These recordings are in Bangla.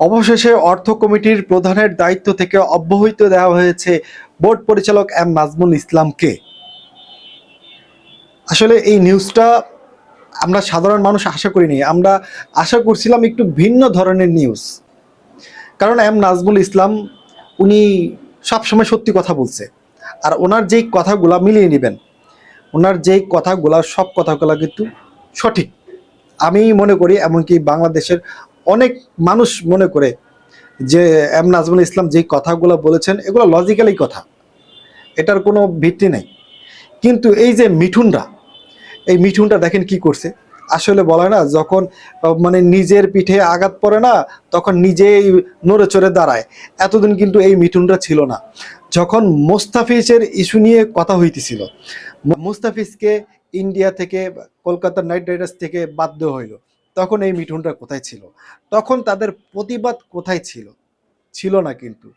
অবশেষে অর্থ কমিটির প্রধানের দায়িত্ব থেকে অব্যাহতি দেওয়া হয়েছে বোর্ড পরিচালক এম নাজমুল ইসলামকে। আসলে এই নিউজটা আমরা সাধারণ মানুষ আশা করিনি। আমরা আশা করছিলাম একটু ভিন্ন ধরনের নিউজ। কারণ এম নাজমুল ইসলাম উনি সবসময় সত্যি কথা বলছে। আর ওনার যেই কথাগুলা মিলিয়ে নেবেন, ওনার যেই কথাগুলা সব কথাগুলা কিন্তু সঠিক। আমি মনে করি, এমনকি বাংলাদেশের অনেক মানুষ মনে করে যে এম নাজমুল ইসলাম যেই কথাগুলো বলেছেন এগুলো লজিক্যালি কথা, এটার কোনো ভিত্তি নেই। কিন্তু এই যে মিঠুনরা, এই মিঠুনটা দেখেন কি করছে। আসলে বলে না, যখন মানে নিজের পিঠে আঘাত পড়ে না, তখন নিজেই নড়ে চড়ে দাঁড়ায়। এতদিন কিন্তু এই মিঠুনটা ছিল না। যখন মোস্তাফিজের ইস্যু নিয়ে কথা হইতেছিল, মুস্তাফিজকে ইন্ডিয়া থেকে, কলকাতা নাইট রাইডার্স থেকে বাদ দেওয়া হইলো, তখন এই মিঠুনটা কোথায় ছিল? তখন তাদের প্রতিবাদ কোথায় ছিল? ছিল না কিন্তু,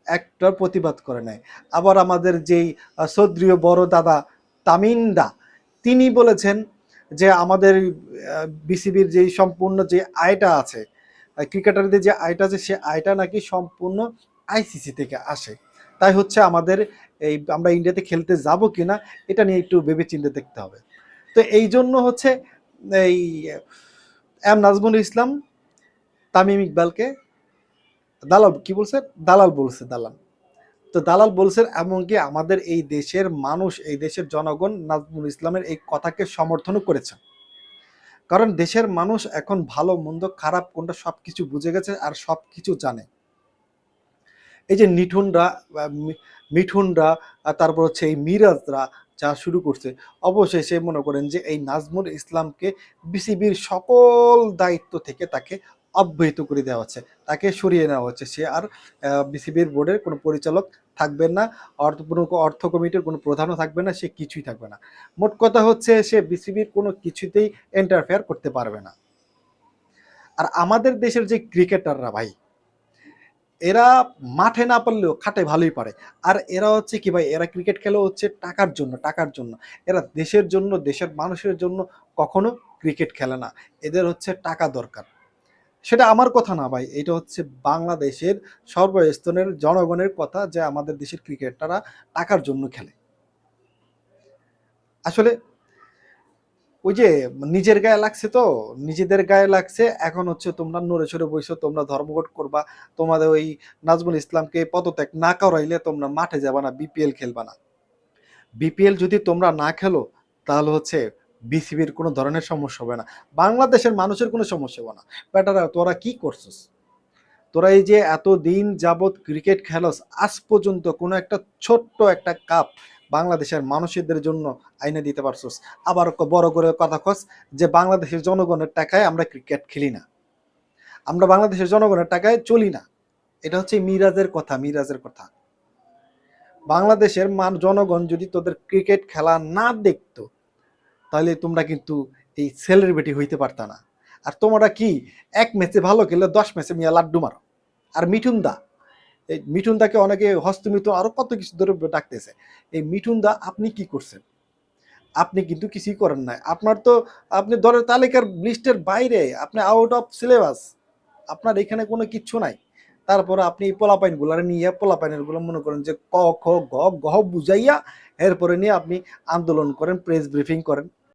একটা প্রতিবাদ করে নাই। আবার আমাদের যেই সদ্রীয় বড় দাদা তামিন্দা, তিনি বলেছেন যে আমাদের বিসিবির যেই সম্পূর্ণ যে আয়টা আছে, ক্রিকেটারদের যে আয়টা আছে, সে আয়টা নাকি সম্পূর্ণ আইসিসি থেকে আসে। তাই হচ্ছে আমাদের এই আমরা ইন্ডিয়াতে খেলতে যাব কিনা এটা নিয়ে একটু ভেবেচিন্তে দেখতে হবে। তো এই জন্য হচ্ছে এই এম নাজমুল ইসলাম তামিম ইকবালকে দালাল কি বলছে, দালাল বলছে, দালাল। তো দালাল বলছেন, এমনকি আমাদের এই দেশের মানুষ, এই দেশের জনগণ নাজমুল ইসলামের এই কথাকে সমর্থনও করেছেন। কারণ দেশের মানুষ এখন ভালো মন্দ খারাপ কোনটা সবকিছু বুঝে গেছে আর সবকিছু জানে। এই যে মিঠুনরা তারপর হচ্ছে এই মিরাজরা যা শুরু করছে, অবশেষে মনে করেন যে এই নাজমুল ইসলামকে বিসিবির সকল দায়িত্ব থেকে তাকে অব্যাহত করে দেওয়া হচ্ছে, তাকে সরিয়ে নেওয়া হচ্ছে। সে আর বিসিবির বোর্ডের কোনো পরিচালক থাকবেন না, অর্থ কমিটির কোনো প্রধানও থাকবে না, সে কিছুই থাকবে না। মোট কথা হচ্ছে সে বিসিবির কোনো কিছুতেই ইন্টারফেয়ার করতে পারবে না। আর আমাদের দেশের যে ক্রিকেটাররা ভাই, এরা মাঠে না পারলেও খাটে ভালোই পারে। আর এরা হচ্ছে কি ভাই, এরা ক্রিকেট খেলে হচ্ছে টাকার জন্য, টাকার জন্য। এরা দেশের জন্য, দেশের মানুষের জন্য কখনো ক্রিকেট খেলে না। এদের হচ্ছে টাকা দরকার। সেটা আমার কথা না ভাই, এটা হচ্ছে বাংলাদেশের সর্বস্তরের জনগণের কথা, যে আমাদের দেশের ক্রিকেটাররা টাকার জন্য খেলে। আসলে ওই যে নিজের গায়ে লাগছে, তো নিজেদের গায়ে লাগছে, এখন হচ্ছে তোমরা নড়ে চড়ে বইছো, তোমরা ধর্মঘট করবা। তোমাদের ওই নাজমুল ইসলামকে পদত্যাগ না করাইলে তোমরা মাঠে যাবা না, বিপিএল খেলবা না। বিপিএল যদি তোমরা না খেলো, তাহলে হচ্ছে বিসিবির কোনো ধরনের সমস্যা হবে না, বাংলাদেশের মানুষের কোনো সমস্যা হবে না। বেটারা তোরা কি করছিস? তোরা এই যে এতদিন যাবৎ ক্রিকেট খেলস, আজ পর্যন্ত কোনো একটা ছোট্ট একটা কাপ বাংলাদেশের মানুষদের জন্য আইনে দিতে পারছস। আবার বড় করে কথা কস যে বাংলাদেশের জনগণের টাকায় আমরা ক্রিকেট খেলি না, আমরা বাংলাদেশের জনগণের টাকায় চলি না। এটা হচ্ছে মিরাজের কথা, মিরাজের কথা। বাংলাদেশের জনগণ যদি তোদের ক্রিকেট খেলা না দেখতো, তাহলে তোমরা কিন্তু এই সেলিব্রিটি হইতে পারতা না। আর তোমরা কি এক ম্যাচে ভালো খেললে 10 ম্যাচে মিয়া লাড্ডু মারো। আর মিঠুন দা, এই মিঠুন দাকে অনেকে হস্তমিত আরো কত কিছু ধরে ডাকতেছে। এই মিঠুন দা আপনি কি করছেন? আপনি কিন্তু কিছুই করেন নাই। আপনার তো, আপনি দলের তালিকার লিস্টের বাইরে, আপনি আউট অফ সিলেবাস, আপনার এখানে কোনো কিচ্ছু নাই। তারপরে আপনি এই পোলাপাইন গুলার নিয়ে, পোলাপাইনের গুলো মনে করেন যে ক খ গ ঘ বুঝাইয়া এরপরে নিয়ে আপনি আন্দোলন করেন, প্রেস ব্রিফিং করেন।